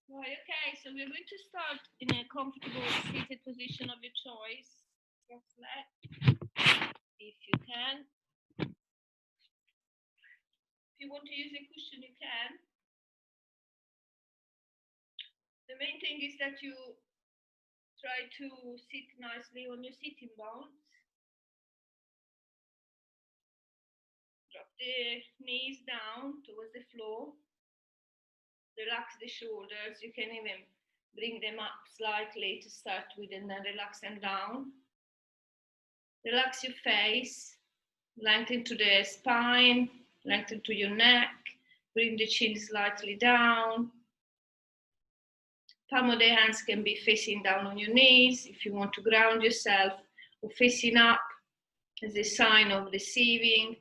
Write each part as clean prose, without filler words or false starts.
Right, okay, so we're going to start in a comfortable seated position of your choice. Cross leg, if you can. If you want to use a cushion, you can. The main thing is that you try to sit nicely on your sitting bones. Drop the knees down towards the floor. Relax the shoulders. You can even bring them up slightly to start with and then relax them down. Relax your face. Lengthen to the spine. Lengthen to your neck. Bring the chin slightly down. Palm of the hands can be facing down on your knees if you want to ground yourself, or facing up as a sign of receiving,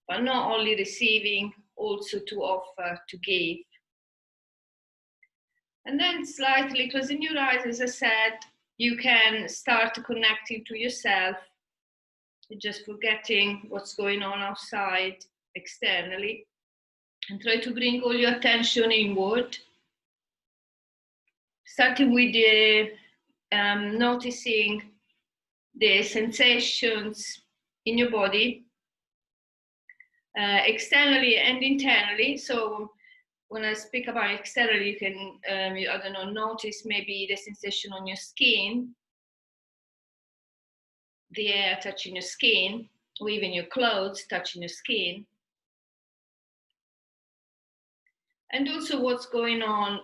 but not only receiving, also to offer, to give. And then slightly closing your eyes, as I said, you can start connecting to yourself, just forgetting what's going on outside externally, and try to bring all your attention inward, starting with the noticing the sensations in your body, externally and internally. So when I speak about externally, you can, I don't know, notice maybe the sensation on your skin, the air touching your skin, or even your clothes touching your skin. And also what's going on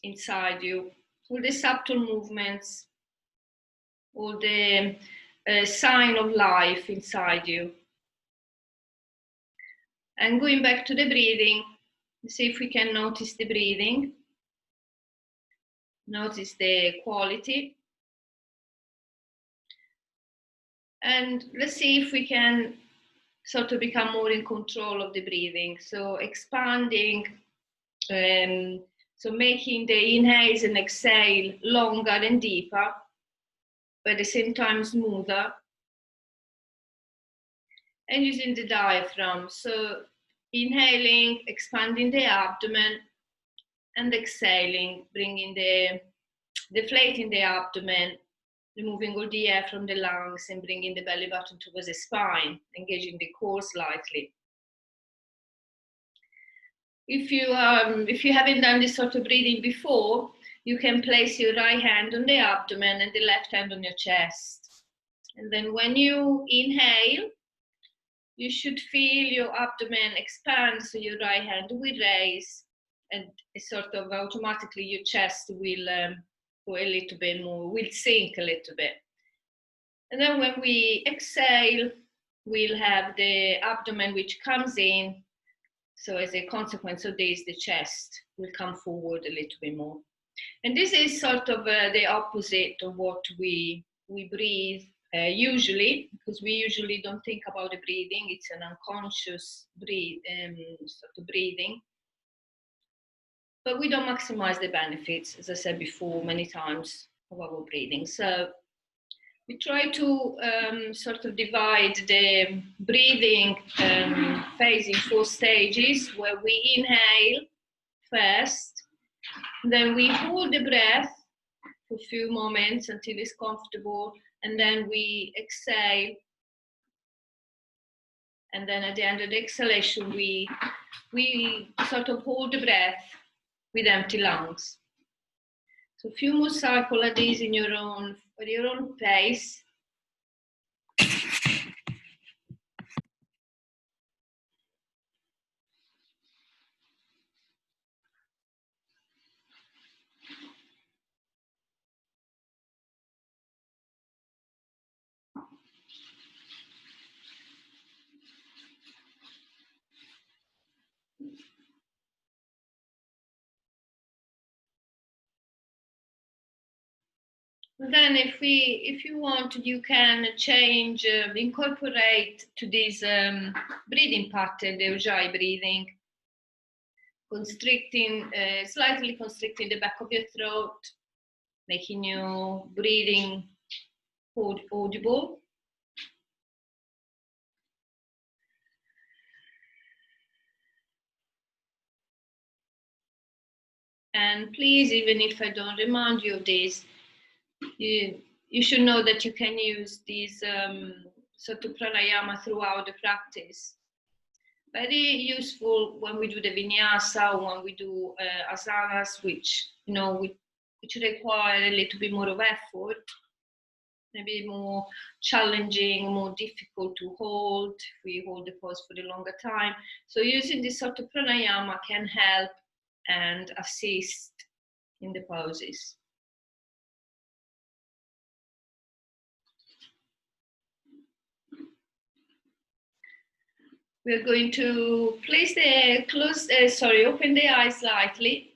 inside you, all the subtle movements, all the sign of life inside you. And going back to the breathing, see if we can notice the breathing. Notice the quality. And let's see if we can sort of become more in control of the breathing. So expanding, so making the inhales and exhale longer and deeper, but at the same time smoother. And using the diaphragm. So inhaling, expanding the abdomen, and exhaling, bringing deflating the abdomen, removing all the air from the lungs and bringing the belly button towards the spine, engaging the core slightly. If you haven't done this sort of breathing before, you can place your right hand on the abdomen and the left hand on your chest. And then when you inhale, you should feel your abdomen expand, so your right hand will raise, and sort of automatically your chest will go a little bit more, will sink a little bit. And then when we exhale, we'll have the abdomen which comes in. So as a consequence of this, the chest will come forward a little bit more. And this is sort of the opposite of what we breathe usually, because we usually don't think about the breathing. It's an unconscious sort of breathing. But we don't maximize the benefits, as I said before many times, of our breathing. So we try to sort of divide the breathing phase in 4 stages, where we inhale first, then we hold the breath for a few moments until it's comfortable, and then we exhale, and then at the end of the exhalation we sort of hold the breath with empty lungs. So a few more cycles like this in your own pace. Then if you want, you can change, incorporate to this breathing pattern, the Ujjayi breathing, constricting, slightly constricting the back of your throat, making your breathing audible. And please, even if I don't remind you of this, you should know that you can use these sort of pranayama throughout the practice. Very useful when we do the vinyasa, or when we do asanas, which which require a little bit more of effort, maybe more challenging, more difficult to hold if we hold the pose for a longer time. So using this sort of pranayama can help and assist in the poses. We're going to place open the eyes slightly.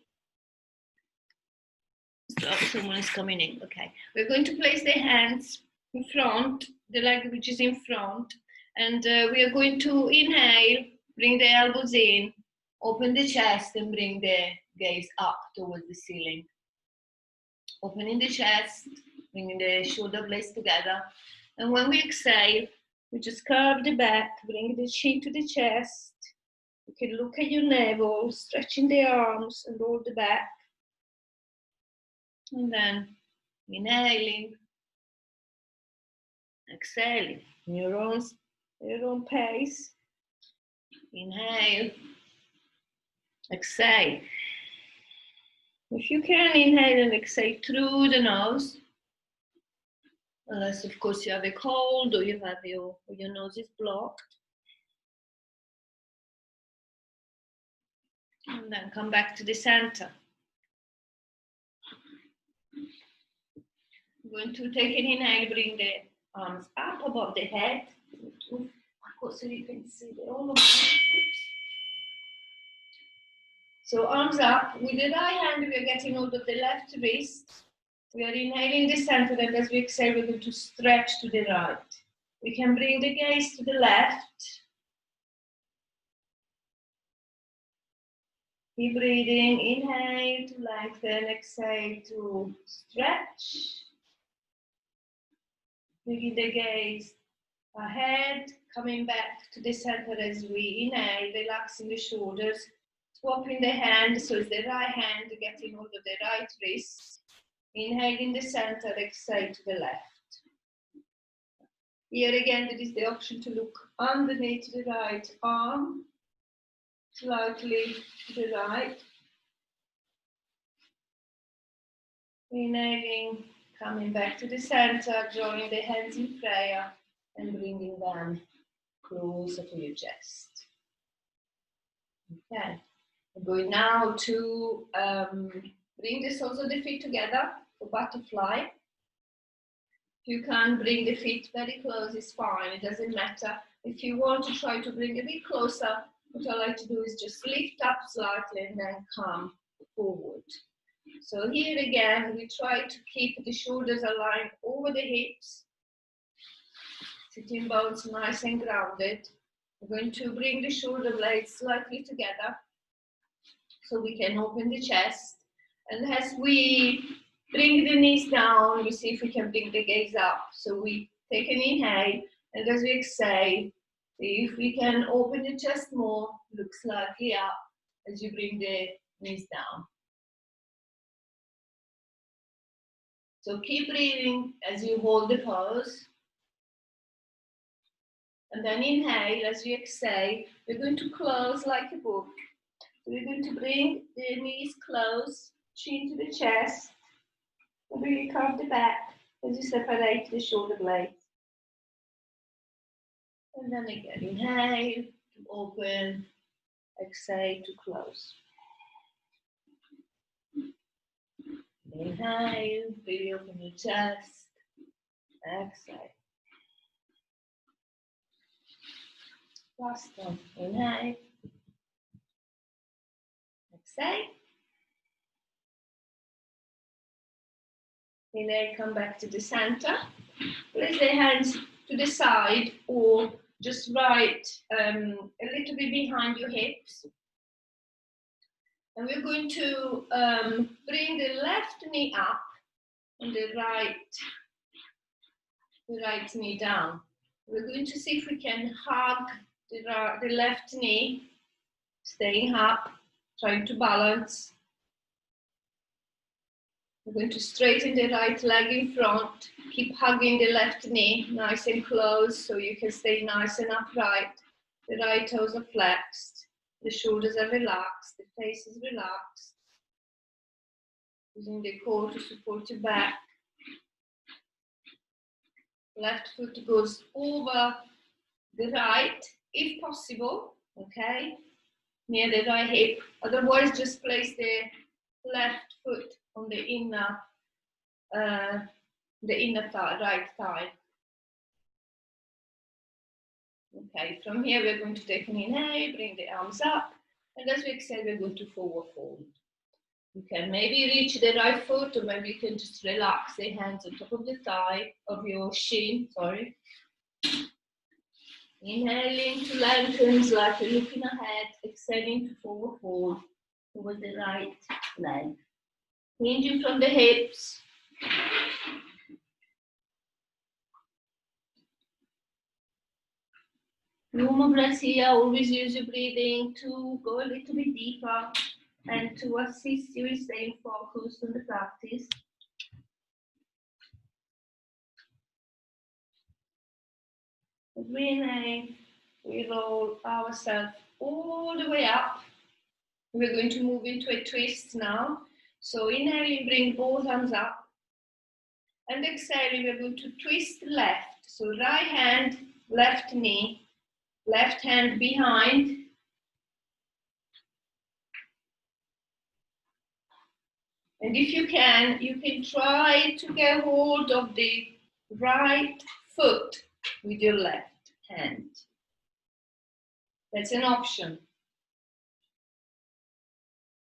Oh, someone is coming in. Okay. We're going to place the hands in front, the leg which is in front, and we are going to inhale, bring the elbows in, open the chest, and bring the gaze up towards the ceiling. Opening the chest, bringing the shoulder blades together, and when we exhale, we just curve the back, bring the chin to the chest. You can look at your navel, stretching the arms and roll the back. And then inhaling, exhaling, in your own pace. Inhale, exhale. If you can, inhale and exhale through the nose. Unless, of course, you have a cold or you have your nose is blocked. And then come back to the center. I'm going to take an inhale, bring the arms up above the head. So you can see all of them. So arms up. With the right hand, we are getting hold of the left wrist. We are inhaling the center, and as we exhale, we're going to stretch to the right. We can bring the gaze to the left. Keep breathing. Inhale to lengthen, exhale to stretch. Bringing the gaze ahead, coming back to the center as we inhale, relaxing the shoulders, swapping the hand, so it's the right hand getting hold of the right wrist. Inhale in the center, exhale to the left. Here again, there is the option to look underneath the right arm, slightly to the right. Inhaling, coming back to the center, drawing the hands in prayer and bringing them closer to your chest. Okay, we're going now to bring the soles of the feet together for butterfly. If you can bring the feet very close, it's fine, it doesn't matter. If you want to try to bring a bit closer, what I like to do is just lift up slightly and then come forward. So here again, we try to keep the shoulders aligned over the hips, sitting bones nice and grounded. We're going to bring the shoulder blades slightly together so we can open the chest. And as we bring the knees down, we see if we can bring the gaze up. So we take an inhale, and as we exhale, see if we can open the chest more, look slightly up as you bring the knees down. So keep breathing as you hold the pose. And then inhale, as you exhale, we're going to close like a book. So we're going to bring the knees close, chin to the chest, and really curve the back as you separate the shoulder blades. And then again, inhale to open, exhale to close. Inhale, really open your chest, exhale. Last one, inhale, exhale. Inhale, come back to the center. Place the hands to the side or just right a little bit behind your hips. And we're going to bring the left knee up and the right knee down. We're going to see if we can hug the left knee, staying up, trying to balance. We're going to straighten the right leg in front. Keep hugging the left knee nice and close so you can stay nice and upright. The right toes are flexed. The shoulders are relaxed. The face is relaxed. Using the core to support your back. Left foot goes over the right, if possible, okay, near the right hip. Otherwise, just place the left foot on the inner thigh, right thigh. Okay, from here we're going to take an inhale, bring the arms up, and as we exhale, we're going to forward fold. You can maybe reach the right foot, or maybe you can just relax the hands on top of the thigh, of your shin, sorry. Inhaling to lengthen, like you're looking ahead, exhaling to forward fold towards the right leg. Hinging from the hips. No more breaths here, always use your breathing to go a little bit deeper and to assist you in staying focused on the practice. As we inhale, we roll ourselves all the way up. We're going to move into a twist now. So inhaling, bring both arms up. And exhaling, we're going to twist left. So right hand, left knee, left hand behind. And if you can try to get hold of the right foot with your left hand. That's an option.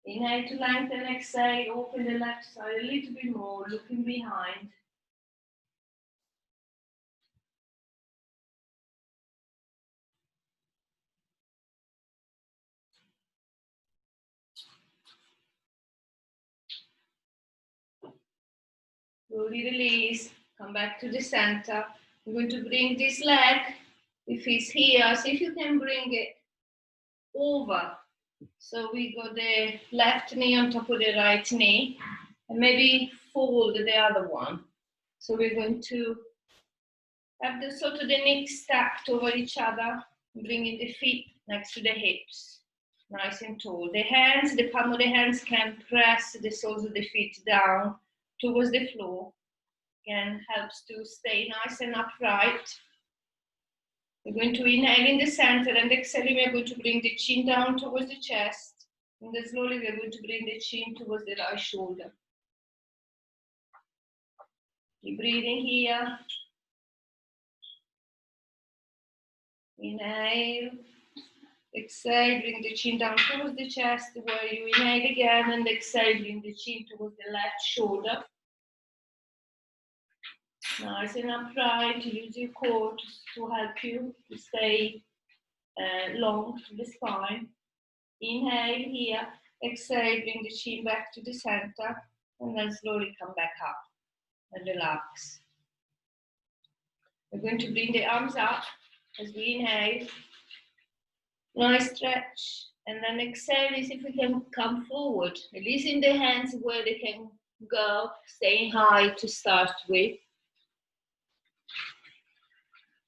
Inhale to lengthen, exhale, open the left side a little bit more, looking behind. Slowly release, come back to the center. I'm going to bring this leg, if it's here, see if you can bring it over. So we got the left knee on top of the right knee, and maybe fold the other one. So we're going to have the sort of the knees stacked over each other, bringing the feet next to the hips, nice and tall. The hands, the palm of the hands can press the soles of the feet down towards the floor. Again, helps to stay nice and upright. We're going to inhale in the center, and exhaling, we're going to bring the chin down towards the chest. And then slowly we're going to bring the chin towards the right shoulder. Keep breathing here. Inhale. Exhale, bring the chin down towards the chest, where you inhale again, and exhale, bring the chin towards the left shoulder. Nice and upright. Use your core to help you to stay long to the spine. Inhale here, exhale, bring the chin back to the center, and then slowly come back up and relax. We're going to bring the arms up as we inhale. Nice stretch, and then exhale as if we can come forward, releasing the hands where they can go, staying high to start with.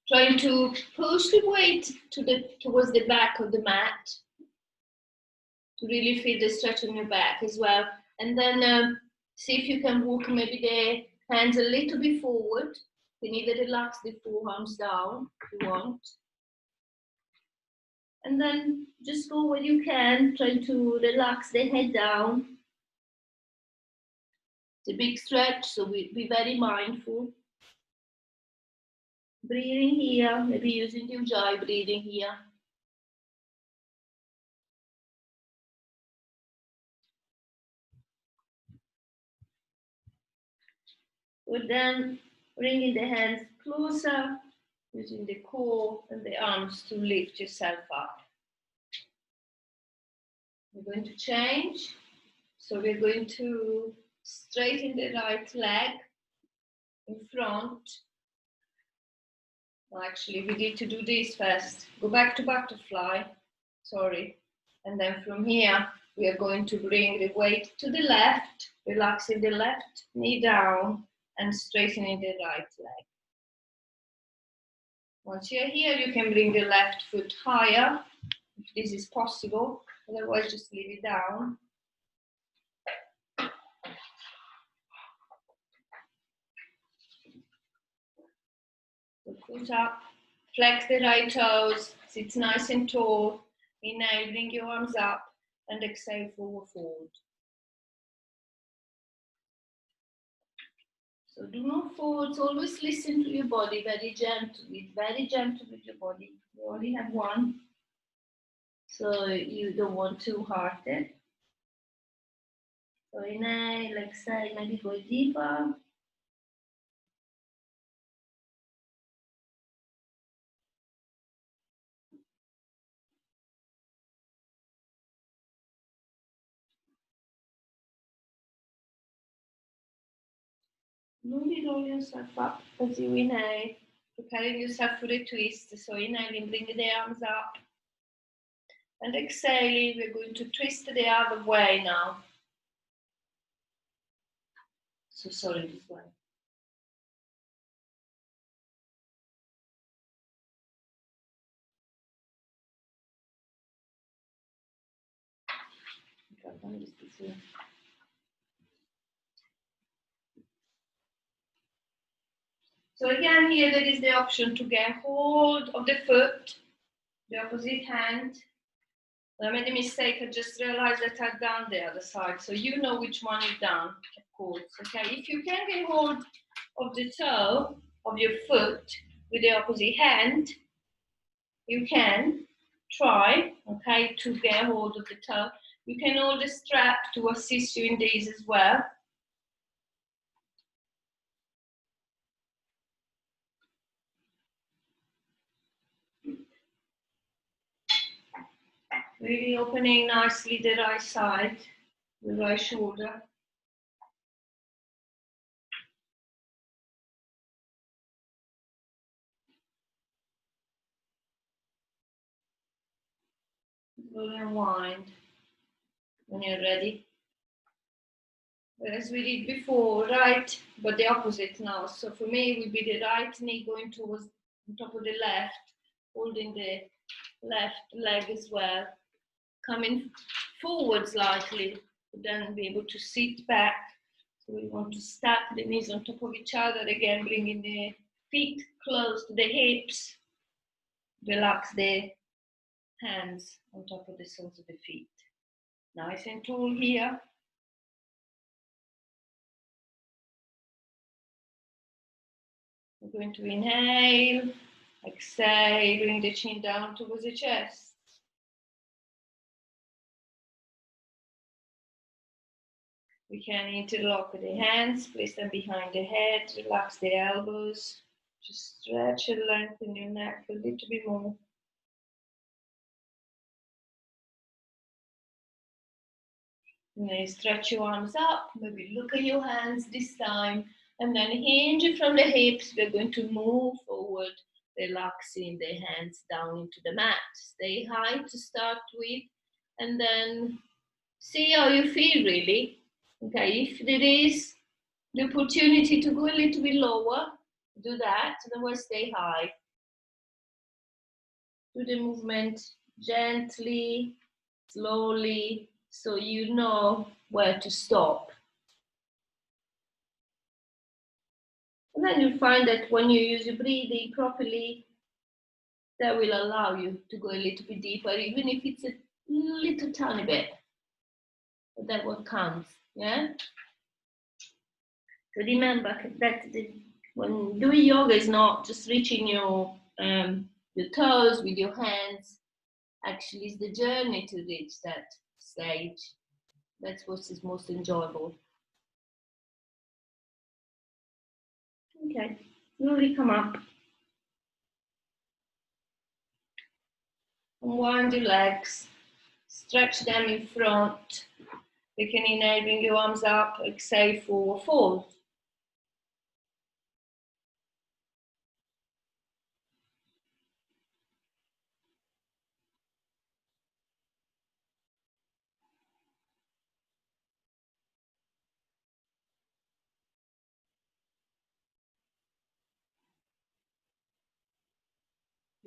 Trying to push the weight towards the back of the mat to really feel the stretch on your back as well. And then see if you can walk maybe the hands a little bit forward. You can either relax the forearms down if you want. And then just go where you can, trying to relax the head down. It's a big stretch, so be very mindful. Breathing here, maybe using the ujjayi breathing here. But then bringing the hands closer, using the core and the arms to lift yourself up. We're going to change. So we're going to straighten the right leg in front. Well, actually, we need to do this first. Go back to butterfly, sorry. And then from here, we are going to bring the weight to the left, relaxing the left knee down and straightening the right leg. Once you're here, you can bring the left foot higher, if this is possible, otherwise just leave it down. The foot up, flex the right toes, sit nice and tall. Inhale, bring your arms up, and exhale, forward fold. So do not force, always listen to your body, very gentle with your body. You only have one, so you don't want too hard there. So inhale, exhale, maybe go deeper. Slowly roll yourself up as you inhale, preparing yourself for a twist. So inhaling, bring the arms up. And exhaling, we're going to twist the other way now. So sorry, this way. So again, here there is the option to get hold of the foot, the opposite hand. I made a mistake, I just realized that I'd done the other side. So you know which one you've done, of course. Okay, if you can get hold of the toe of your foot with the opposite hand, you can try, okay, to get hold of the toe. You can hold the strap to assist you in these as well. Really opening nicely the right side, the right shoulder. Slowly unwind when you're ready. As we did before, right, but the opposite now. So for me, it would be the right knee going towards the top of the left, holding the left leg as well, coming forward slightly, but then be able to sit back. So we want to stack the knees on top of each other, again, bringing the feet close to the hips. Relax the hands on top of the soles of the feet. Nice and tall here. We're going to inhale, exhale, bring the chin down towards the chest. We can interlock the hands, place them behind the head, relax the elbows. Just stretch and lengthen your neck a little bit more. And then stretch your arms up, maybe look at your hands this time, and then hinge from the hips. We're going to move forward, relaxing the hands down into the mat. Stay high to start with, and then see how you feel really. Okay, if there is the opportunity to go a little bit lower, do that, otherwise stay high. Do the movement gently, slowly, so you know where to stop. And then you'll find that when you use your breathing properly, that will allow you to go a little bit deeper, even if it's a little tiny bit. But that's what counts, yeah? So remember that when doing yoga is not just reaching your toes with your hands. Actually, it's the journey to reach that stage. That's what is most enjoyable. Okay, slowly come up. Unwind your legs, stretch them in front. You can inhale, bring your arms up, exhale, forward fold.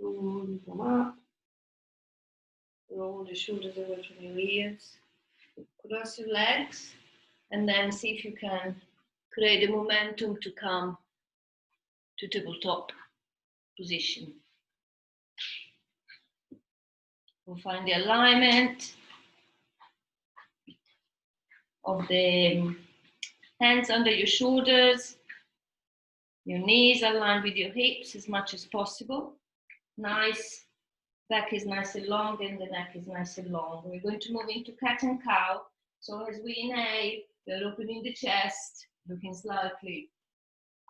Come up. Roll the shoulders away from your ears. Cross your legs. And then see if you can create a momentum to come to tabletop position. We'll find the alignment of the hands under your shoulders. Your knees aligned with your hips as much as possible. Nice. Back is nice and long and the neck is nice and long. We're going to move into cat and cow. So as we inhale, we're opening the chest, looking slightly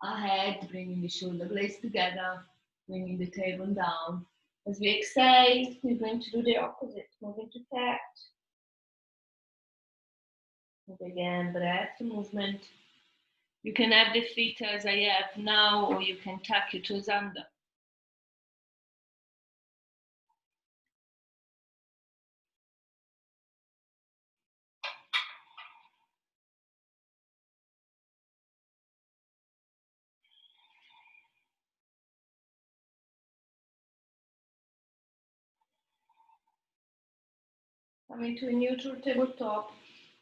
ahead, bringing the shoulder blades together, bringing the tailbone down. As we exhale, we're going to do the opposite. Move into cat. Move again, breath, movement. You can have the feet as I have now, or you can tuck your toes under. Coming to a neutral tabletop.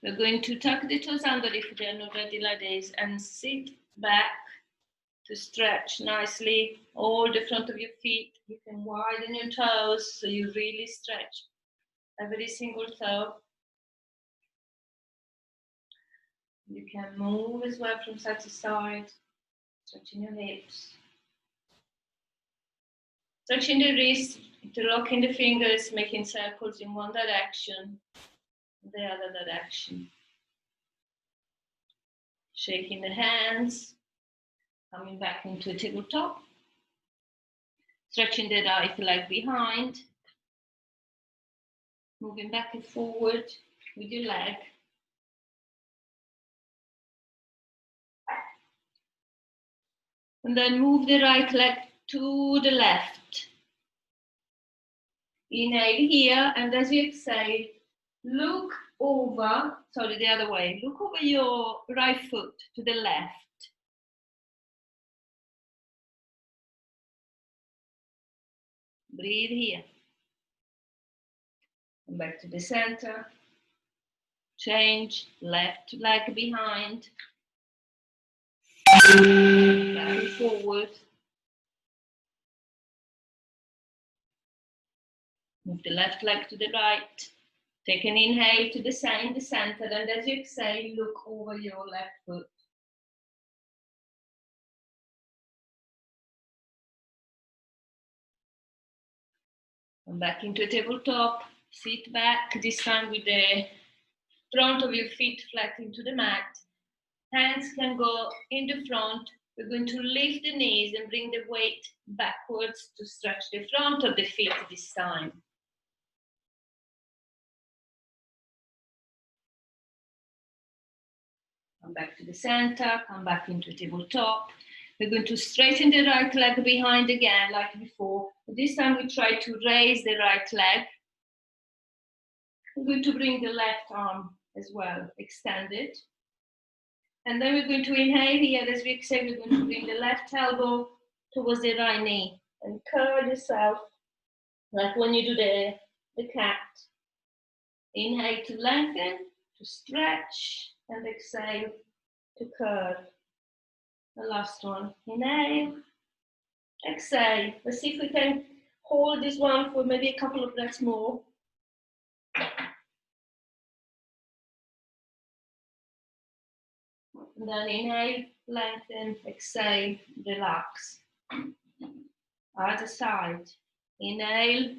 We're going to tuck the toes under if they're not ready like this and sit back to stretch nicely all the front of your feet. You can widen your toes so you really stretch every single toe. You can move as well from side to side, stretching your hips. Stretching the wrists, interlocking the fingers, making circles in one direction, the other direction. Shaking the hands, coming back into a tabletop. Stretching the right leg behind. Moving back and forward with your leg. And then move the right leg to the left. Inhale here, and as you exhale, look over, sorry, the other way. Look over your right foot to the left. Breathe here. Come back to the center. Change, left leg behind. Carry forward. Move the left leg to the right. Take an inhale to the center, and as you exhale, look over your left foot. Come back into a tabletop. Sit back, this time with the front of your feet flat into the mat. Hands can go in the front. We're going to lift the knees and bring the weight backwards to stretch the front of the feet this time. Come back to the center, come back into a tabletop. We're going to straighten the right leg behind again, like before. This time we try to raise the right leg. We're going to bring the left arm as well, extend it. And then we're going to inhale here. As we exhale, we're going to bring the left elbow towards the right knee. And curl yourself, like when you do the cat. Inhale to lengthen, to stretch, and exhale to curve. The last one. Inhale, exhale. Let's see if we can hold this one for maybe a couple of breaths more. And then inhale, lengthen, exhale, relax. Other side. Inhale,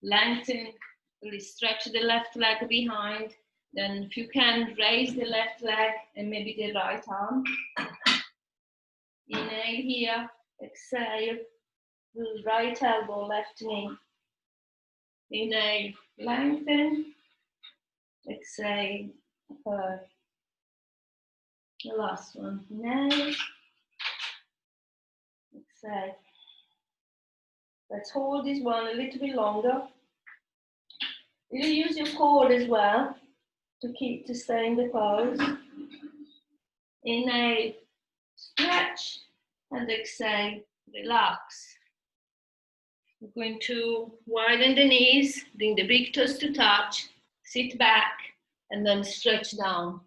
lengthen, really stretch the left leg behind. Then if you can, raise the left leg and maybe the right arm. Inhale here, exhale, right elbow, left knee. Inhale, lengthen, exhale, curve. The last one. Inhale, exhale. Let's hold this one a little bit longer. You use your core as well to stay in the pose. Inhale, stretch, and exhale, relax. We're going to widen the knees, bring the big toes to touch, sit back, and then stretch down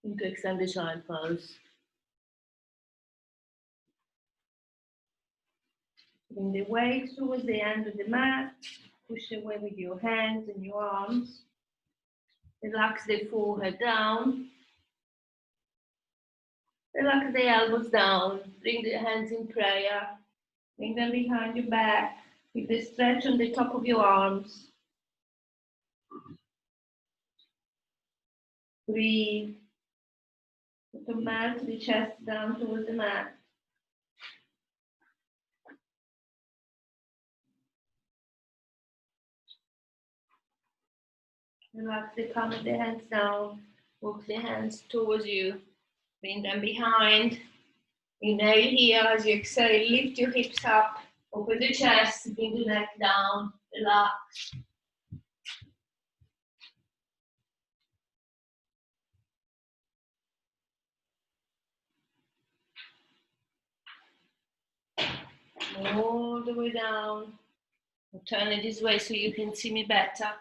into extended child pose. Bring the weight towards the end of the mat, push away with your hands and your arms. Relax the forehead down. Relax the elbows down. Bring the hands in prayer. Bring them behind your back. With the stretch on the top of your arms. Breathe. Put the mat, the chest down towards the mat. Relax the palm of the hands down. Walk the hands towards you. Bring them behind. Inhale here as you exhale. Lift your hips up. Open the chest. Bring the neck down. Relax. All the way down. I'll turn it this way so you can see me better.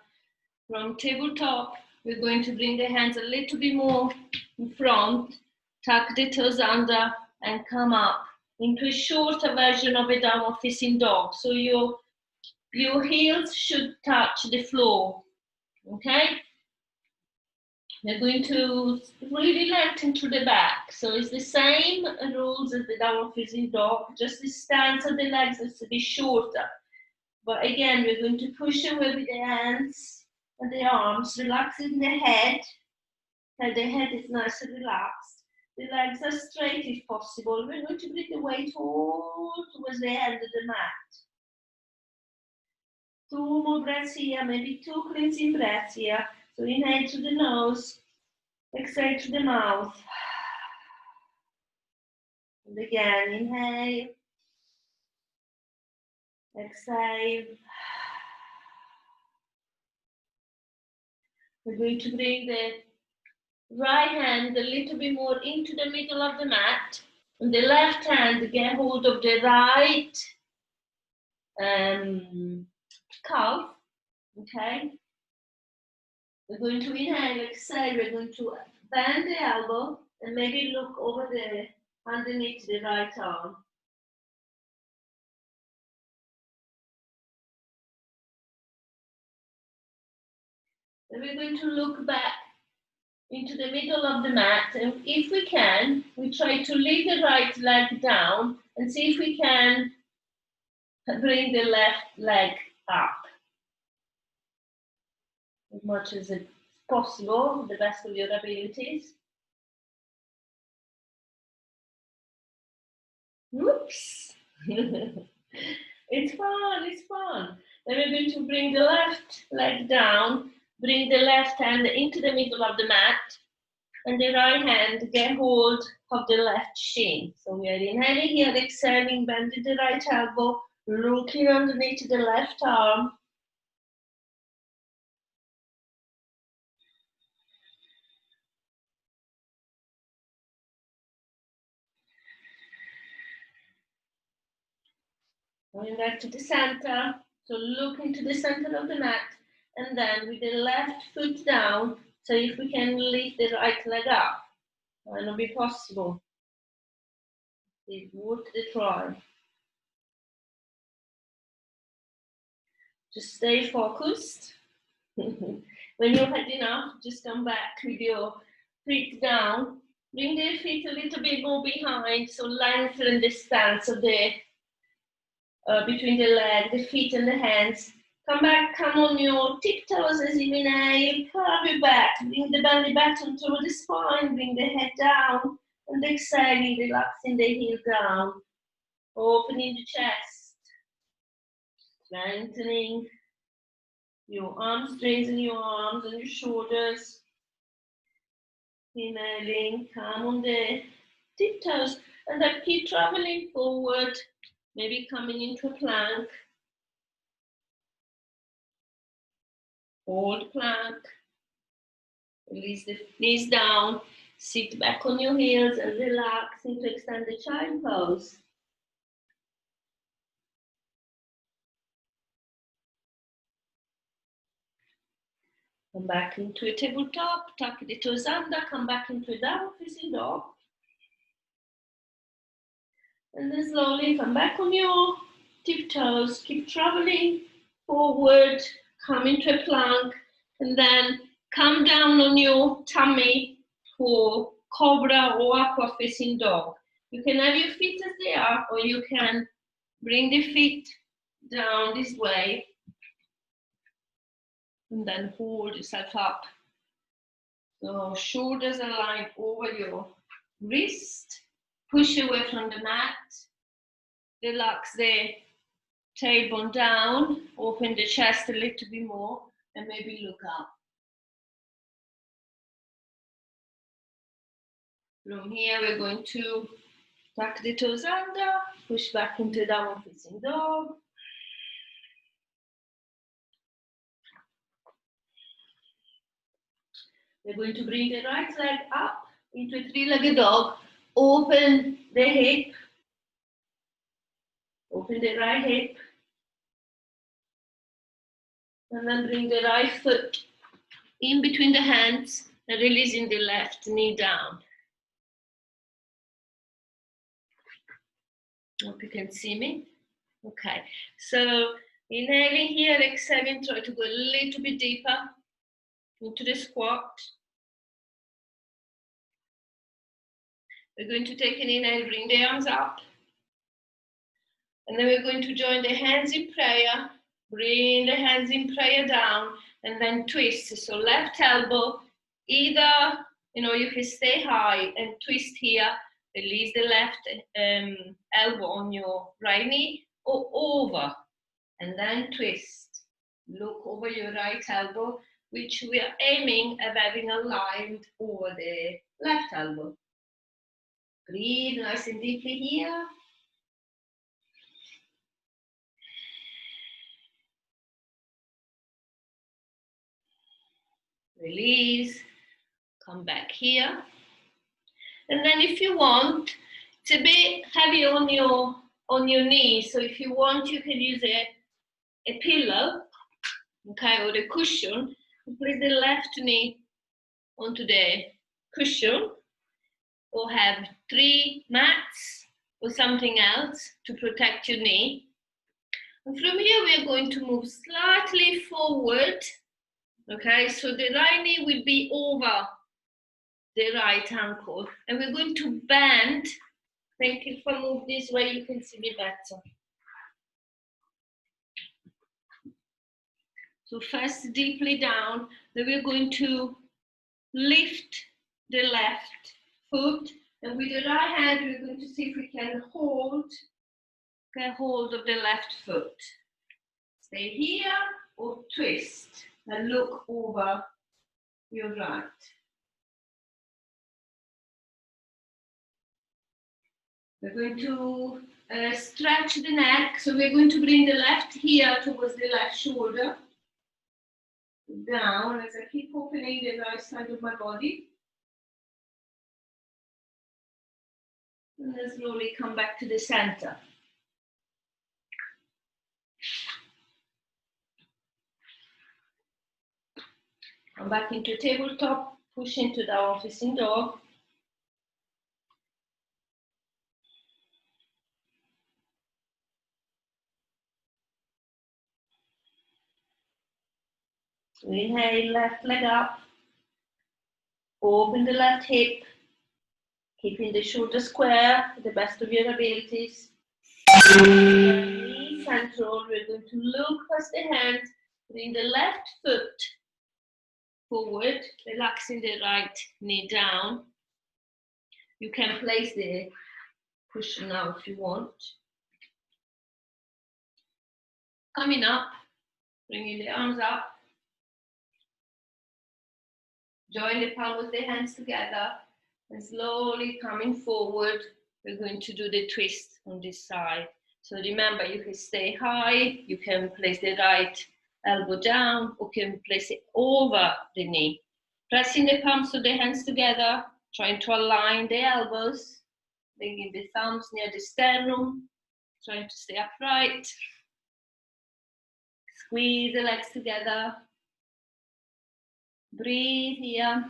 From tabletop, we're going to bring the hands a little bit more in front, tuck the toes under, and come up into a shorter version of a downward facing dog. So your heels should touch the floor, okay? We're going to really lengthen through the back. So it's the same rules as the downward facing dog, just the stance of the legs is to be shorter. But again, we're going to push away with the hands and the arms, relaxing the head. The head is nice and relaxed. The legs are straight if possible. We're going to bring the weight all towards the end of the mat. 2 more breaths here, maybe 2 cleansing breaths here. So inhale through the nose, exhale through the mouth. And again, inhale, exhale. We're going to bring the right hand a little bit more into the middle of the mat. And the left hand get hold of the right calf. Okay. We're going to inhale, exhale. We're going to bend the elbow and maybe look over the underneath the right arm. Then we're going to look back into the middle of the mat, and if we can, we try to leave the right leg down and see if we can bring the left leg up as much as it's possible, the best of your abilities. Whoops! It's fun, it's fun. Then we're going to bring the left leg down, bring the left hand into the middle of the mat, and the right hand get hold of the left shin. So we are inhaling here, exhaling, bending the right elbow, looking underneath the left arm. Going back to the center. So look into the center of the mat, and then with the left foot down, so if we can lift the right leg up. Might not be possible. It's worth the try. Just stay focused. When you've had enough, just come back with your feet down. Bring the feet a little bit more behind, so lengthen the stance of the between the leg, the feet, and the hands. Come back, come on your tiptoes as you inhale, curve your back, bring the belly button toward the spine, bring the head down, and exhaling, relaxing the heel down, opening the chest, strengthening your hamstrings and your arms and your shoulders. Inhaling, come on the tiptoes, and then keep traveling forward, maybe coming into a plank. Hold plank. Release the knees down. Sit back on your heels and relax into extended child pose. Come back into a tabletop, tuck the toes under, come back into a downward facing dog. And then slowly come back on your tiptoes, keep traveling forward, come into a plank, and then come down on your tummy for cobra or aqua facing dog. You can have your feet as they are, or you can bring the feet down this way, and then hold yourself up. So shoulders align over your wrist, push away from the mat, relax the tailbone down, open the chest a little bit more, and maybe look up. From here, we're going to tuck the toes under, push back into downward facing dog. We're going to bring the right leg up into a three-legged dog. Open the hip. Open the right hip. And then bring the right foot in between the hands and releasing the left knee down. Hope you can see me. Okay, so inhaling here, exhaling, try to go a little bit deeper into the squat. We're going to take an inhale, bring the arms up. And then we're going to join the hands in prayer. Bring the hands in prayer down and then twist. So left elbow, either, you can stay high and twist here. Release the left elbow on your right knee or over. And then twist. Look over your right elbow, which we are aiming at having aligned over the left elbow. Breathe nice and deeply here. Release, come back here. And then if you want, it's a bit heavy on your knee. So if you want, you can use a pillow, okay, or a cushion. Place the left knee onto the cushion, or have 3 mats or something else to protect your knee. And from here, we are going to move slightly forward. Okay, so the right knee will be over the right ankle. And we're going to bend. I think if I move this way, you can see me better. So first deeply down, then we're going to lift the left foot. And with the right hand, we're going to see if we can get hold of the left foot. Stay here or twist and look over your right. We're going to stretch the neck. So we're going to bring the left here towards the left shoulder. Down as I keep opening the right side of my body. And then slowly come back to the center. Come back into tabletop, push into downward facing dog. Inhale, left leg up. Open the left hip, keeping the shoulder square to the best of your abilities. Knee central, we're going to look past the hands, bring the left foot forward, relaxing the right knee down. You can place the cushion now if you want. Coming up, bringing the arms up. Join the palm of the hands together and slowly coming forward, we're going to do the twist on this side. So remember, you can stay high, you can place the right elbow down, or you can place it over the knee. Pressing the palms of the hands together, trying to align the elbows, bringing the thumbs near the sternum, trying to stay upright. Squeeze the legs together. Breathe here.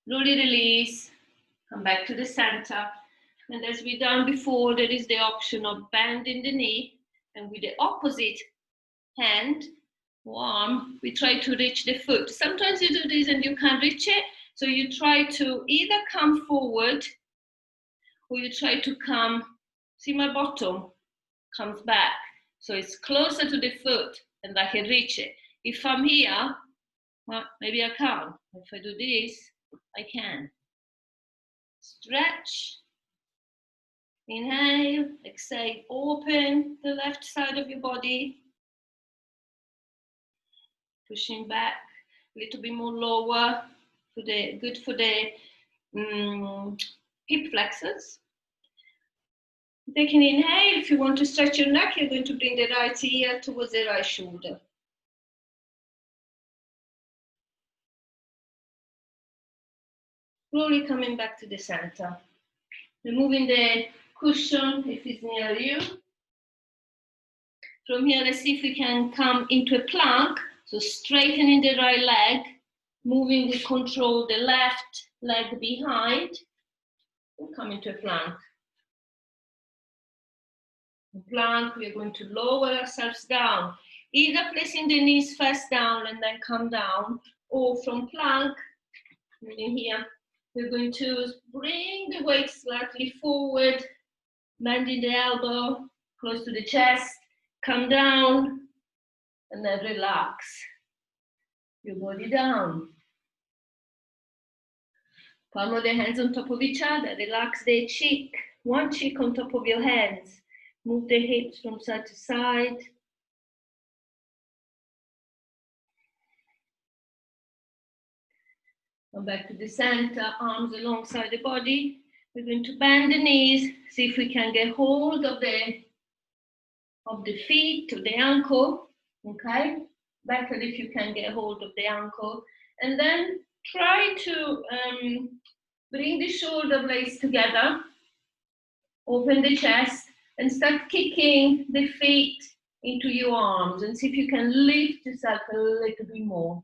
Slowly release. Come back to the center. And as we done before, there is the option of bending the knee, and with the opposite hand or arm, we try to reach the foot. Sometimes you do this and you can't reach it, so you try to either come forward or you try to come, see my bottom comes back, so it's closer to the foot and I can reach it. If I'm here, well, maybe I can't. If I do this, I can. Stretch. Inhale, exhale, open the left side of your body. Pushing back a little bit more lower, good for the hip flexors. Take an inhale. If you want to stretch your neck, you're going to bring the right ear towards the right shoulder. Slowly coming back to the center. Removing the cushion if it's near you. From here, let's see if we can come into a plank. So straightening the right leg, moving with control the left leg behind, and come into a plank. In plank, we are going to lower ourselves down, either placing the knees first down and then come down, or from plank, in here, we're going to bring the weight slightly forward, bending the elbow close to the chest, come down, and then relax your body down. Palm of the hands on top of each other. Relax the cheek, one cheek on top of your hands. Move the hips from side to side. Come back to the center, arms alongside the body. We're going to bend the knees, see if we can get hold of the feet, of the ankle, okay? Better if you can get hold of the ankle. And then try to bring the shoulder blades together, open the chest, and start kicking the feet into your arms, and see if you can lift yourself a little bit more.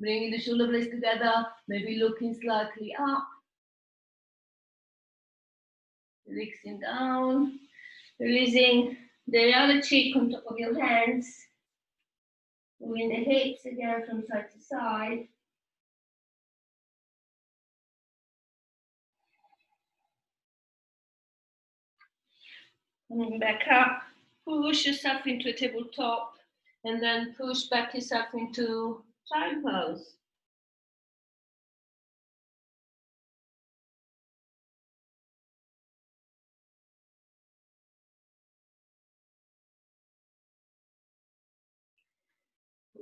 Bringing the shoulder blades together, maybe looking slightly up. Relaxing down, releasing the other cheek on top of your hands. Moving the hips again from side to side. Coming back up, push yourself into a tabletop, and then push back yourself into child pose.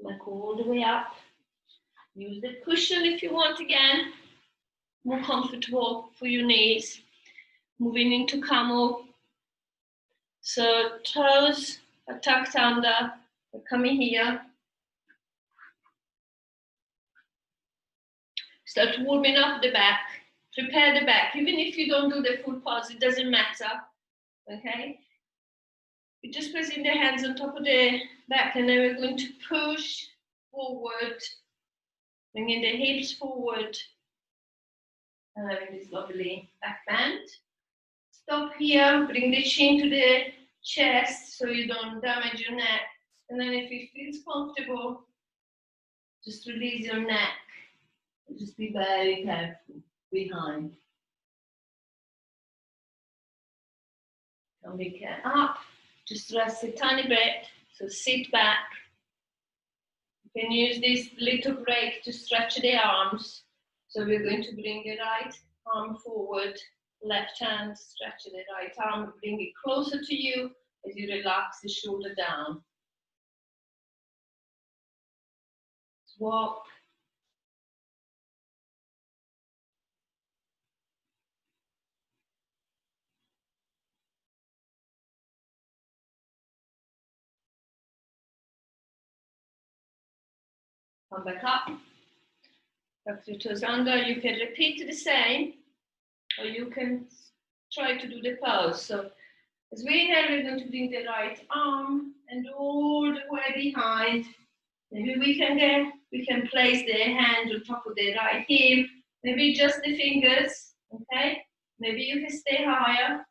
Back all the way up. Use the cushion if you want again. More comfortable for your knees. Moving into camel. So toes are tucked under. We're coming here. Start warming up the back. Prepare the back. Even if you don't do the full pose, it doesn't matter. Okay? We're just pressing the hands on top of the back, and then we're going to push forward, bringing the hips forward, and having this lovely back bend. Stop here, bring the chin to the chest so you don't damage your neck. And then if it feels comfortable, just release your neck. Just be very careful behind. Come back up, just rest a tiny bit, so sit back. You can use this little break to stretch the arms. So we're going to bring the right arm forward, left hand, stretch the right arm, bring it closer to you as you relax the shoulder down. Walk. Come back up. Tuck your toes under. You can repeat the same, or you can try to do the pose. So As we inhale, we're going to bring the right arm and all the way behind. Maybe we can place the hand on top of the right hip. Maybe just the fingers, okay? Maybe you can stay higher.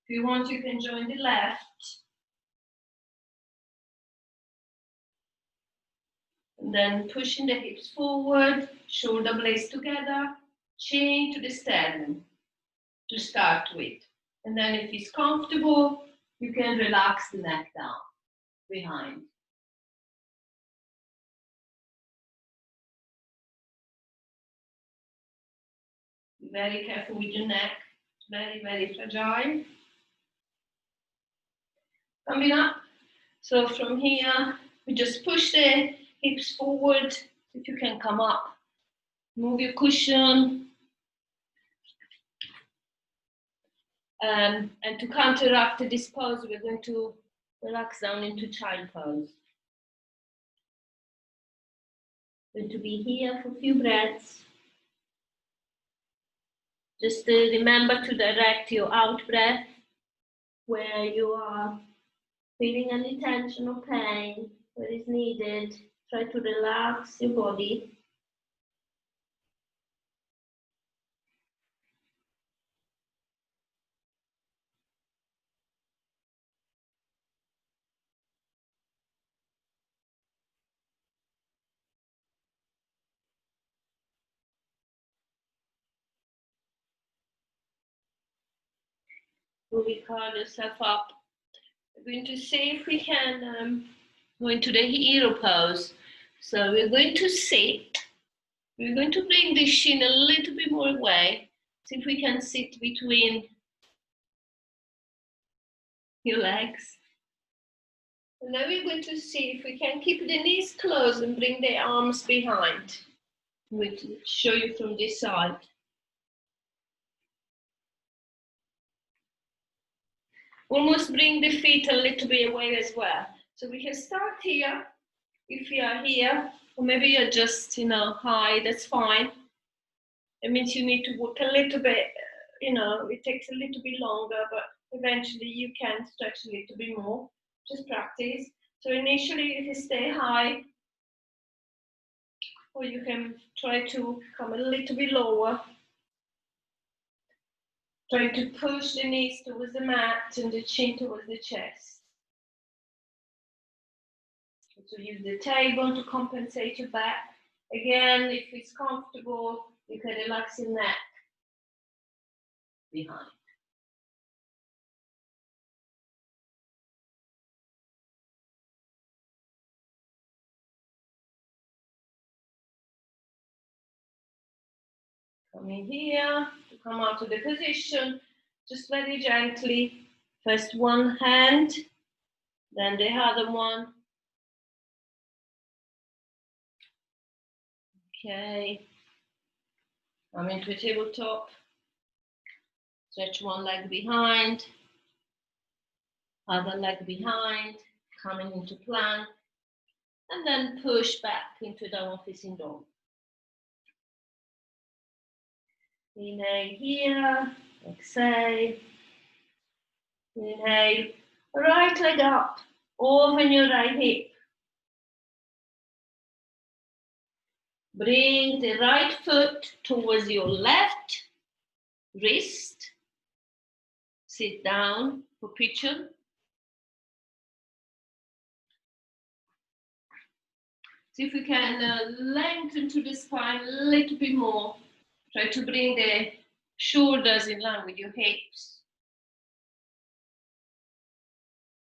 If you want, you can join the left. And then pushing the hips forward, shoulder blades together, chin to the sternum to start with. And then if it's comfortable, you can relax the neck down behind. Be very careful with your neck, very, very fragile. Coming up, so from here, we just push the hips forward, if you can come up. Move your cushion. And to counteract this pose, we're going to relax down into child pose. Going to be here for a few breaths. Just remember to direct your out breath where you are feeling any tension or pain, where is needed. Try to relax your body. We curl yourself up. We're going to see if we can go into the hero pose. So we're going to sit. We're going to bring the shin a little bit more away. See if we can sit between your legs. And then we're going to see if we can keep the knees closed and bring the arms behind. I'm going to show you from this side. Almost bring the feet a little bit away as well. So we can start here. If you are here, or maybe you're just, high, that's fine. It means you need to work a little bit, it takes a little bit longer, but eventually you can stretch a little bit more. Just practice. So initially you can stay high, or you can try to come a little bit lower. Try to push the knees towards the mat and the chin towards the chest. So use the table to compensate your back. Again, if it's comfortable, you can relax your neck behind. Come in here, to come out of the position, just very gently. First one hand, then the other one. Okay. Come into a tabletop. Stretch one leg behind, other leg behind, coming into plank, and then push back into downward facing dog. Inhale here, exhale. Inhale, right leg up, open your right hip. Bring the right foot towards your left wrist. Sit down for picture. See if we can lengthen to the spine a little bit more. Try to bring the shoulders in line with your hips.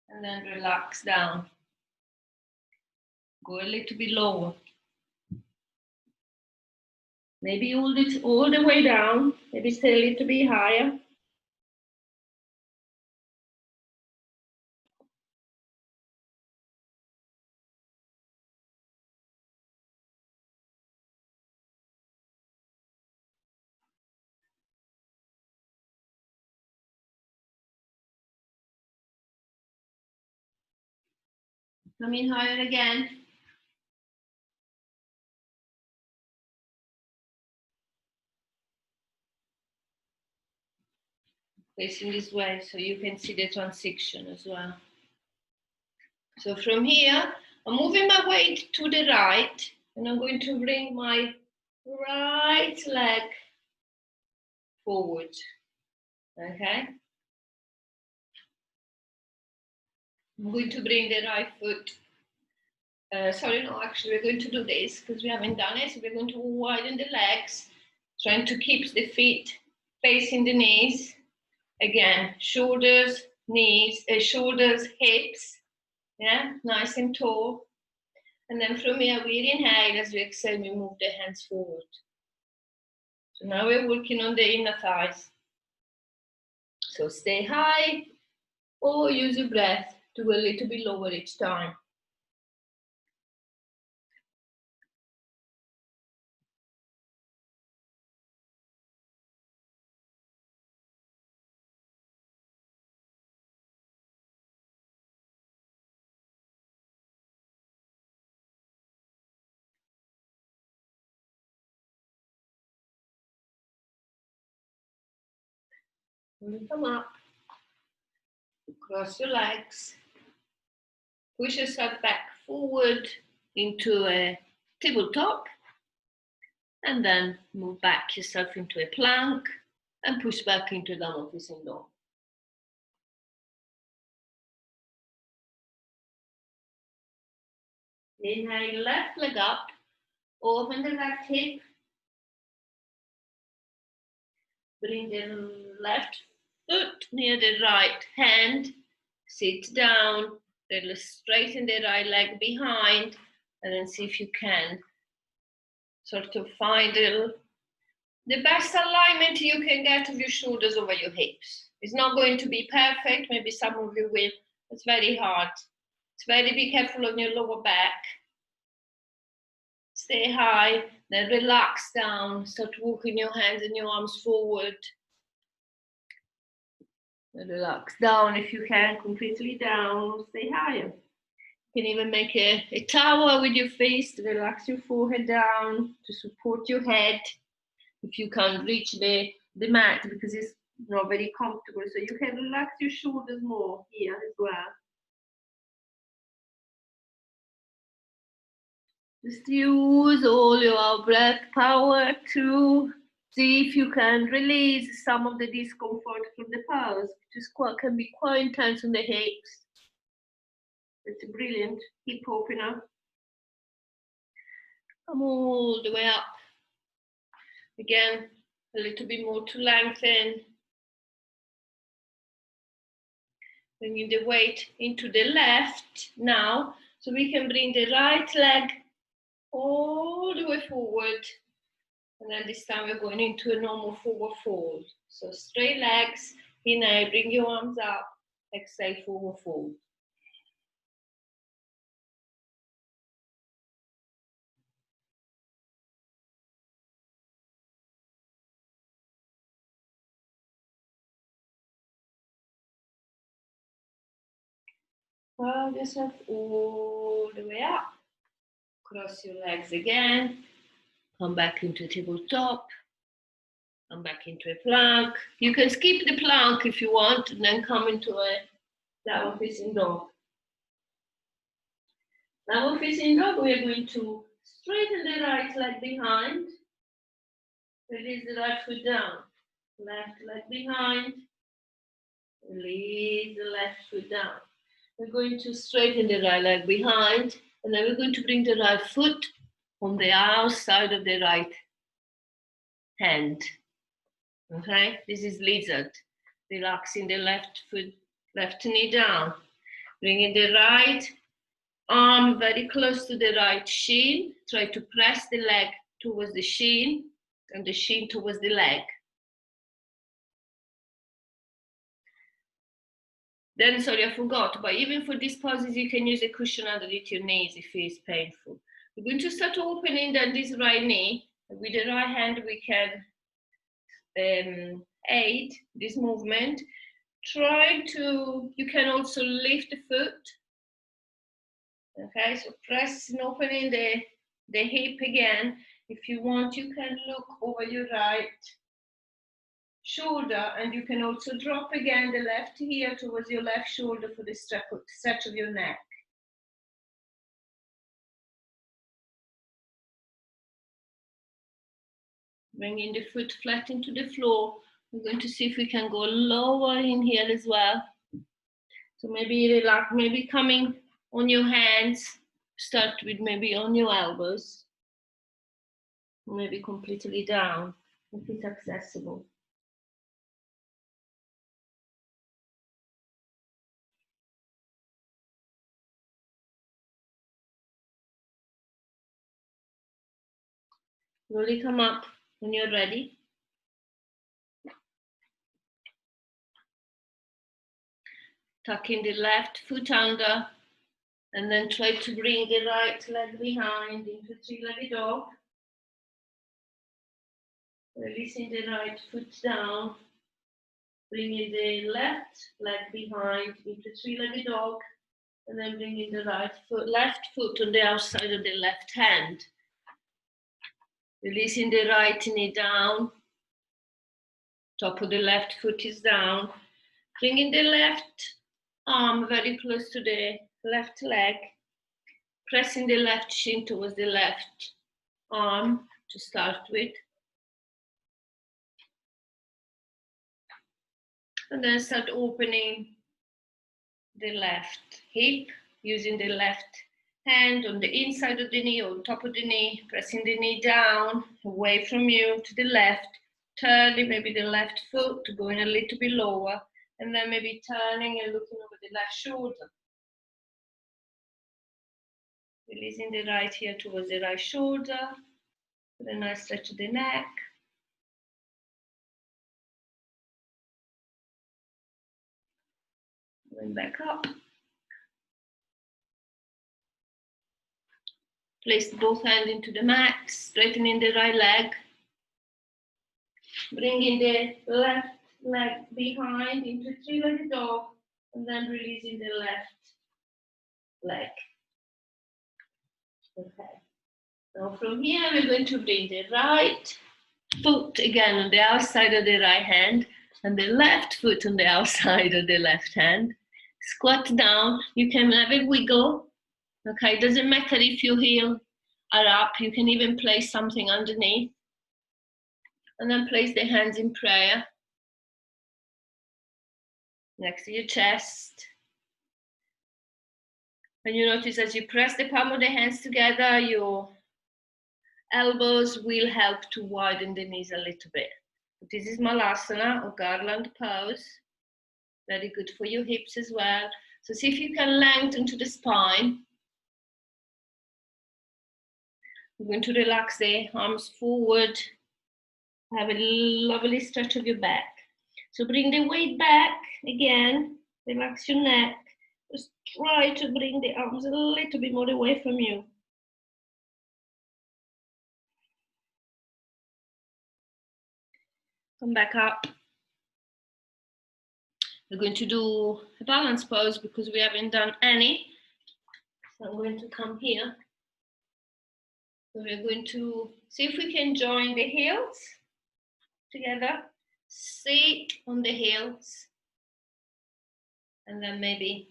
And then relax down. Go a little bit lower. Maybe hold it all the way down. Maybe stay a little bit higher. Come in higher again. facing this way so you can see the transition as well. So from here, I'm moving my weight to the right, and I'm going to bring my right leg forward, okay? I'm going to bring the right foot. Sorry, no, actually we're going to do this because we haven't done it. So we're going to widen the legs, trying to keep the feet facing the knees. Again, shoulders, knees, shoulders, hips, yeah, nice and tall. And then from here, we inhale. As we exhale, we move the hands forward. So now we're working on the inner thighs. So stay high or use your breath to go a little bit lower each time. Come up, cross your legs, push yourself back forward into a tabletop, and then move back yourself into a plank and push back into downward facing dog. Inhale, left leg up, open the left hip, bring the left foot near the right hand, sit down, then straighten the right leg behind, and then see if you can sort of find the best alignment you can get of your shoulders over your hips. It's not going to be perfect, maybe some of you will, it's very hard. It's very, be careful on your lower back. Stay high, then relax down, start walking your hands and your arms forward. And relax down if you can, completely down, stay higher. You can even make a tower with your face to relax your forehead down, to support your head. If you can't reach the mat because it's not very comfortable, so you can relax your shoulders more here as well. Just use all your breath power to see if you can release some of the discomfort from the pose, which can be quite intense on the hips. It's brilliant. Hip opener. Come all the way up. Again, a little bit more to lengthen. Bringing the weight into the left now, so we can bring the right leg all the way forward. And then this time we're going into a normal forward fold. So straight legs, inhale, bring your arms up, exhale, forward fold. Roll yourself all the way up. Cross your legs again. Come back into tabletop. Come back into a plank. You can skip the plank if you want, and then come into a downward facing dog. Downward facing dog, we are going to straighten the right leg behind. Release the right foot down. Left leg behind. Release the left foot down. We're going to straighten the right leg behind, and then we're going to bring the right foot on the outside of the right hand. Okay, this is lizard. Relaxing the left foot, left knee down. Bringing the right arm very close to the right shin. Try to press the leg towards the shin and the shin towards the leg. Then, sorry, I forgot, but even for these poses, you can use a cushion underneath your knees if it is painful. We're going to start opening then this right knee. With the right hand, we can aid this movement. You can also lift the foot. Okay, so press and opening the hip again. If you want, you can look over your right shoulder, and you can also drop again the left heel towards your left shoulder for the stretch of your neck. Bringing the foot flat into the floor. We're going to see if we can go lower in here as well. So maybe relax, maybe coming on your hands, start with maybe on your elbows, maybe completely down if it's accessible. Slowly come up when you're ready. Tuck in the left foot under, and then try to bring the right leg behind into three-legged dog. Releasing the right foot down, bringing the left leg behind into three-legged dog, and then bringing the left foot on the outside of the left hand. Releasing the right knee down, top of the left foot is down, bringing the left arm very close to the left leg, pressing the left shin towards the left arm to start with. And then start opening the left hip, using the left hand on the inside of the knee, on top of the knee, pressing the knee down, away from you to the left, turning maybe the left foot, going a little bit lower, and then maybe turning and looking over the left shoulder. Releasing the right here towards the right shoulder, with a nice stretch of the neck. Going back up. Place both hands into the mat, straightening the right leg. Bringing the left leg behind into three-legged dog, and then releasing the left leg. Okay. Now from here, we're going to bring the right foot again on the outside of the right hand, and the left foot on the outside of the left hand. Squat down. You can have a wiggle. Okay, it doesn't matter if your heels are up. You can even place something underneath. And then place the hands in prayer next to your chest. And you notice as you press the palm of the hands together, your elbows will help to widen the knees a little bit. This is Malasana or garland pose. Very good for your hips as well. So see if you can lengthen to the spine. You're going to relax the arms forward. Have a lovely stretch of your back. So bring the weight back again. Relax your neck. Just try to bring the arms a little bit more away from you. Come back up. We're going to do a balance pose because we haven't done any. So I'm going to come here. So we're going to see if we can join the heels together. Sit on the heels. And then maybe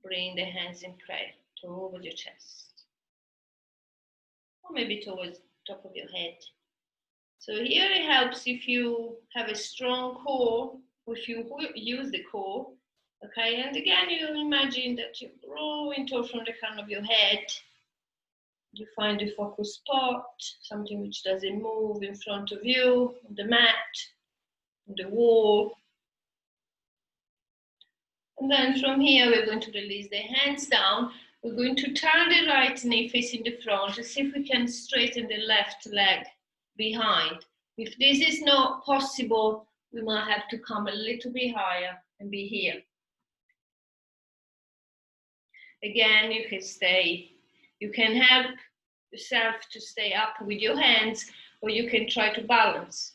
bring the hands in prayer towards your chest. Or maybe towards the top of your head. So here it helps if you have a strong core, or if you use the core. Okay, and again, you imagine that you grow into from the crown of your head. You find the focus spot, something which doesn't move in front of you, on the mat, on the wall. And then from here, we're going to release the hands down. We're going to turn the right knee facing the front to see if we can straighten the left leg behind. If this is not possible, we might have to come a little bit higher and be here. Again, you can stay. You can help yourself to stay up with your hands, or you can try to balance.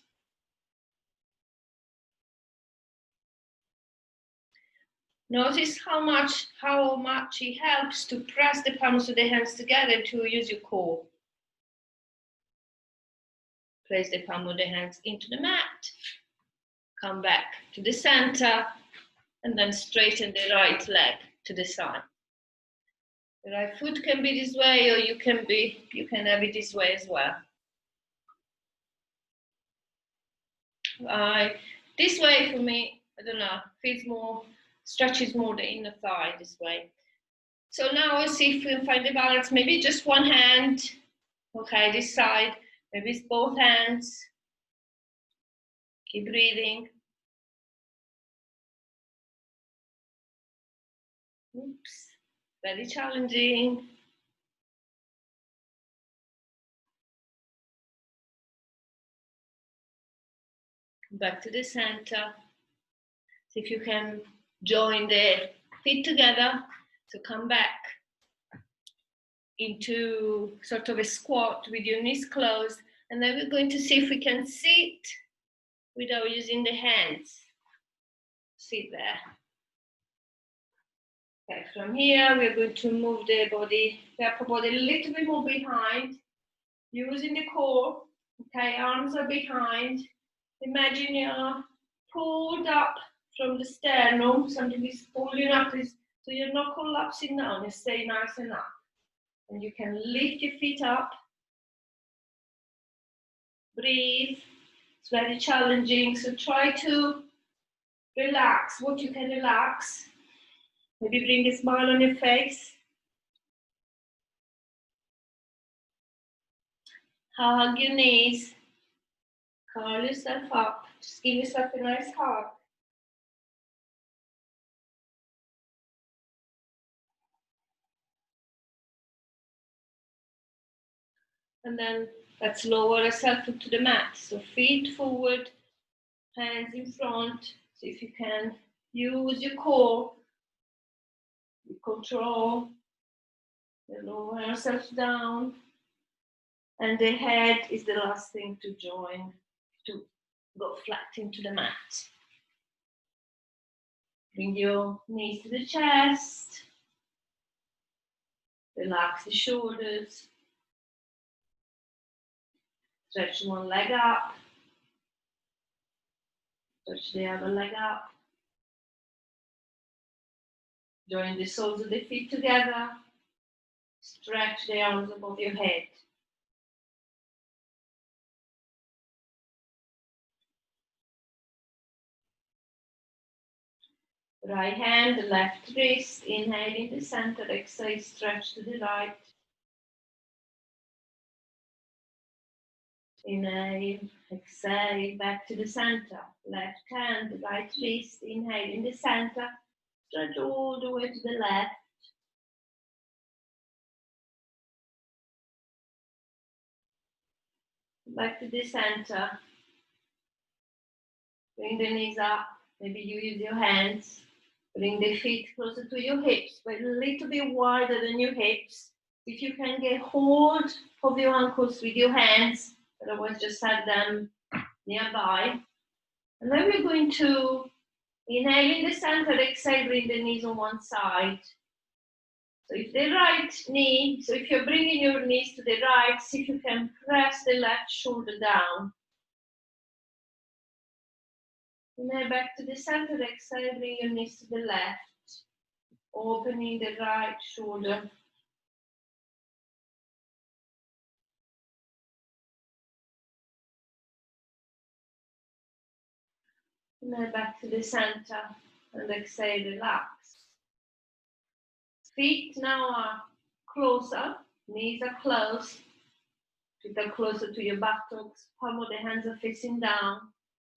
Notice how much it helps to press the palms of the hands together to use your core. Place the palm of the hands into the mat. Come back to the center, and then straighten the right leg to the side. The right foot can be this way, or you can have it this way as well. This way for me, I don't know, feels more, stretches more the inner thigh this way. So now we'll see if we can find the balance. Maybe just one hand. Okay, this side. Maybe it's both hands. Keep breathing. Oops, very challenging. Back to the center. See if you can join the feet together to come back into sort of a squat with your knees closed. And then we're going to see if we can sit without using the hands. Sit there. Okay, from here we're going to move the body, the upper body a little bit more behind, using the core. Okay, arms are behind. Imagine you're pulled up from the sternum, something is pulling up, so you're not collapsing down, you stay nice and up. And you can lift your feet up. Breathe. It's very challenging, so try to relax what you can relax. Maybe bring a smile on your face. Hug your knees. Curl yourself up. Just give yourself a nice hug. And then let's lower ourselves to the mat. So feet forward, hands in front. See if you can use your core, your control. Then lower ourselves down. And the head is the last thing to join, to go flat into the mat. Bring your knees to the chest. Relax the shoulders. Stretch one leg up. Stretch the other leg up. Join the soles of the feet together. Stretch the arms above your head. Right hand, the left wrist, inhale in the center, exhale, stretch to the right. Inhale, exhale, back to the center. Left hand, right wrist, inhale in the center, stretch all the way to the left. Back to the center. Bring the knees up. Maybe you use your hands. Bring the feet closer to your hips, but a little bit wider than your hips. If you can get hold of your ankles with your hands, otherwise just have them nearby. And then we're going to inhale in the center, exhale, bring the knees on one side. So if the right knee, so if you're bringing your knees to the right, see if you can press the left shoulder down. Inhale back to the center, exhale, bring your knees to the left, opening the right shoulder. Inhale back to the center, and exhale, relax. Feet now are closer, knees are close, feet are closer to your buttocks, palm of the hands are facing down.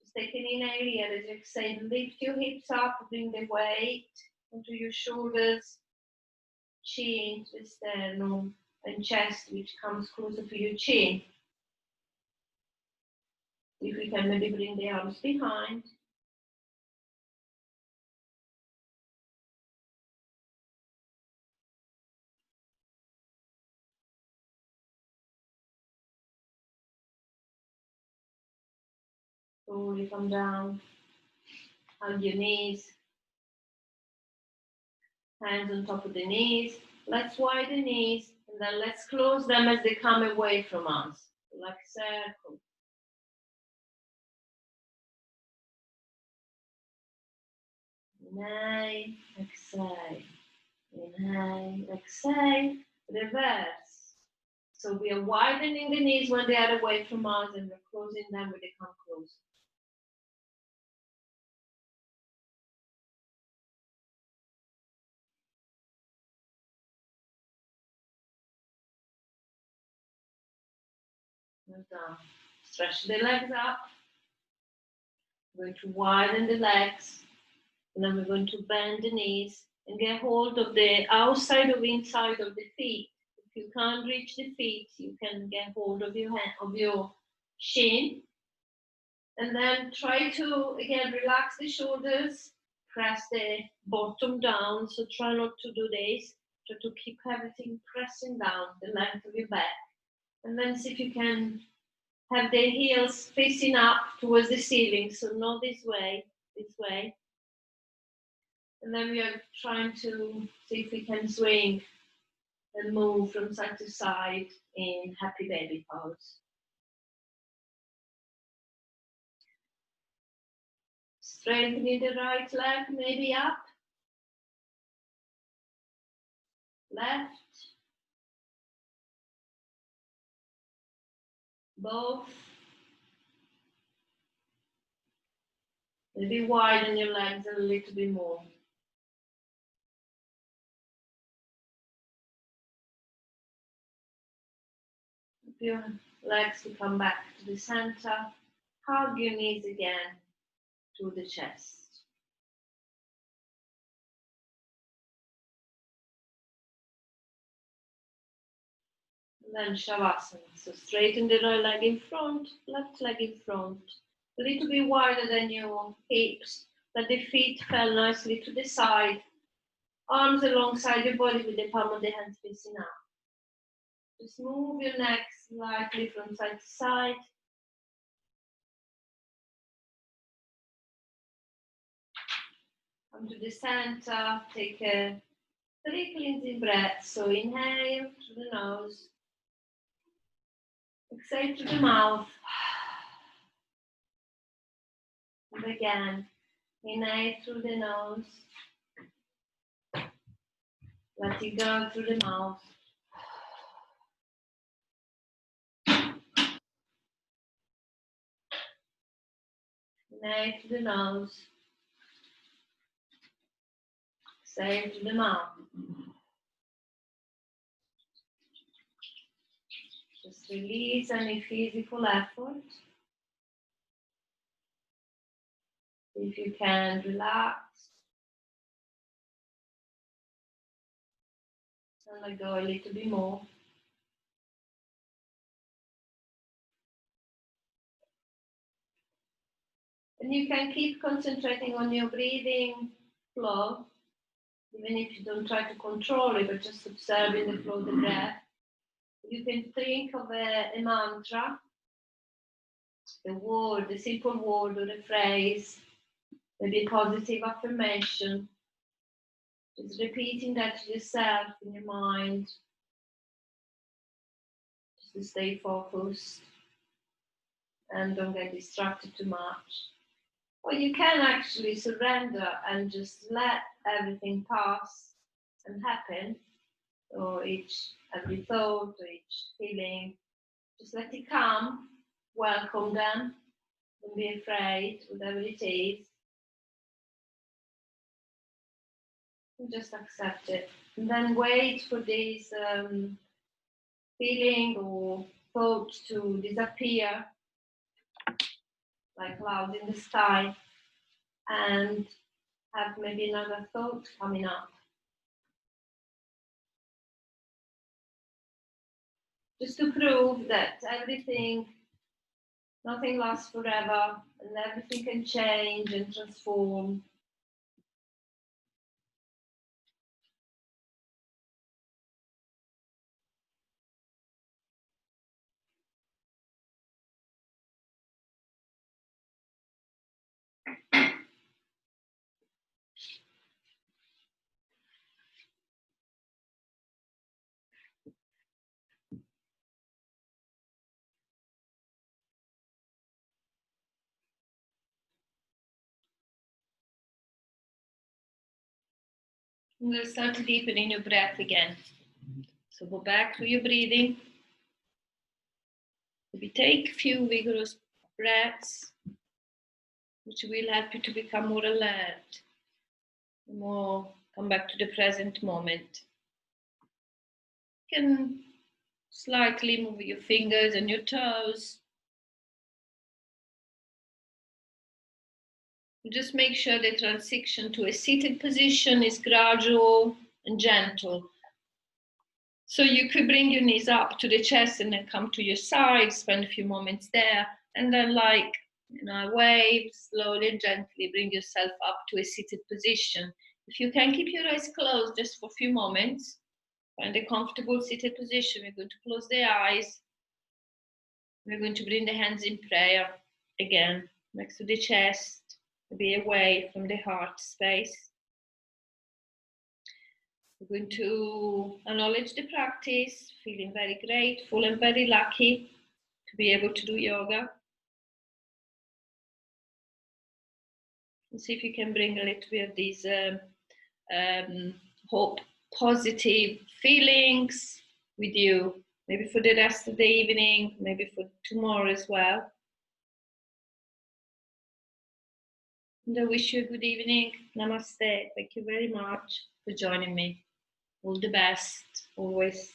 Just take an inhale here as you exhale, lift your hips up, bring the weight onto your shoulders, chin to the sternum, and chest, which comes closer to your chin. If we can maybe bring the arms behind. Slowly come down, hug your knees, hands on top of the knees. Let's widen the knees, and then let's close them as they come away from us, like a circle. Inhale, exhale. Inhale, exhale, reverse. So we are widening the knees when they are away from us and we're closing them when they come close. And down. Stretch the legs up. We're going to widen the legs. And then we're going to bend the knees and get hold of the outside or inside of the feet. If you can't reach the feet, you can get hold of your hand, of your shin. And then try to, again, relax the shoulders, press the bottom down. So try not to do this. Try to keep everything pressing down the length of your back. And then see if you can have the heels facing up towards the ceiling. So not this way, this way. And then we are trying to see if we can swing and move from side to side in happy baby pose. Strengthening the right leg, maybe up, left, both. Maybe widen your legs a little bit more. Your legs to come back to the center. Hug your knees again to the chest. And then Shavasana. So straighten the right leg in front, left leg in front. A little bit wider than your hips. Let the feet fall nicely to the side. Arms alongside your body with the palm of the hands facing up. Just move your neck slightly from side to side. Come to the center. Take a 3 cleansing breaths. So inhale through the nose. Exhale through the mouth. And again, inhale through the nose. Let it go through the mouth. Inhale through the nose. Exhale through the mouth. Just release any physical effort. If you can, relax. And let go a little bit more. And you can keep concentrating on your breathing flow, even if you don't try to control it, but just observing the flow of the breath. You can think of a mantra, the word, the simple word or the phrase, maybe a positive affirmation. Just repeating that to yourself in your mind, just to stay focused and don't get distracted too much. Or you can actually surrender and just let everything pass and happen, or every thought or each feeling. Just let it come, welcome them, don't be afraid, whatever it is. And just accept it. And then wait for this feeling or thought to disappear, like clouds in the sky, and have maybe another thought coming up. Just to prove that nothing lasts forever, and everything can change and transform. And then start deepening your breath again. So go back to your breathing. Maybe take a few vigorous breaths, which will help you to become more alert, more come back to the present moment. You can slightly move your fingers and your toes. Just make sure the transition to a seated position is gradual and gentle. So you could bring your knees up to the chest and then come to your side, spend a few moments there, and then wave slowly and gently, bring yourself up to a seated position. If you can keep your eyes closed just for a few moments, find a comfortable seated position. We're going to close the eyes. We're going to bring the hands in prayer again, next to the chest, maybe away from the heart space. We're going to acknowledge the practice, feeling very grateful and very lucky to be able to do yoga. And see if you can bring a little bit of these hope, positive feelings with you, maybe for the rest of the evening, maybe for tomorrow as well. And I wish you a good evening. Namaste. Thank you very much for joining me. All the best, always.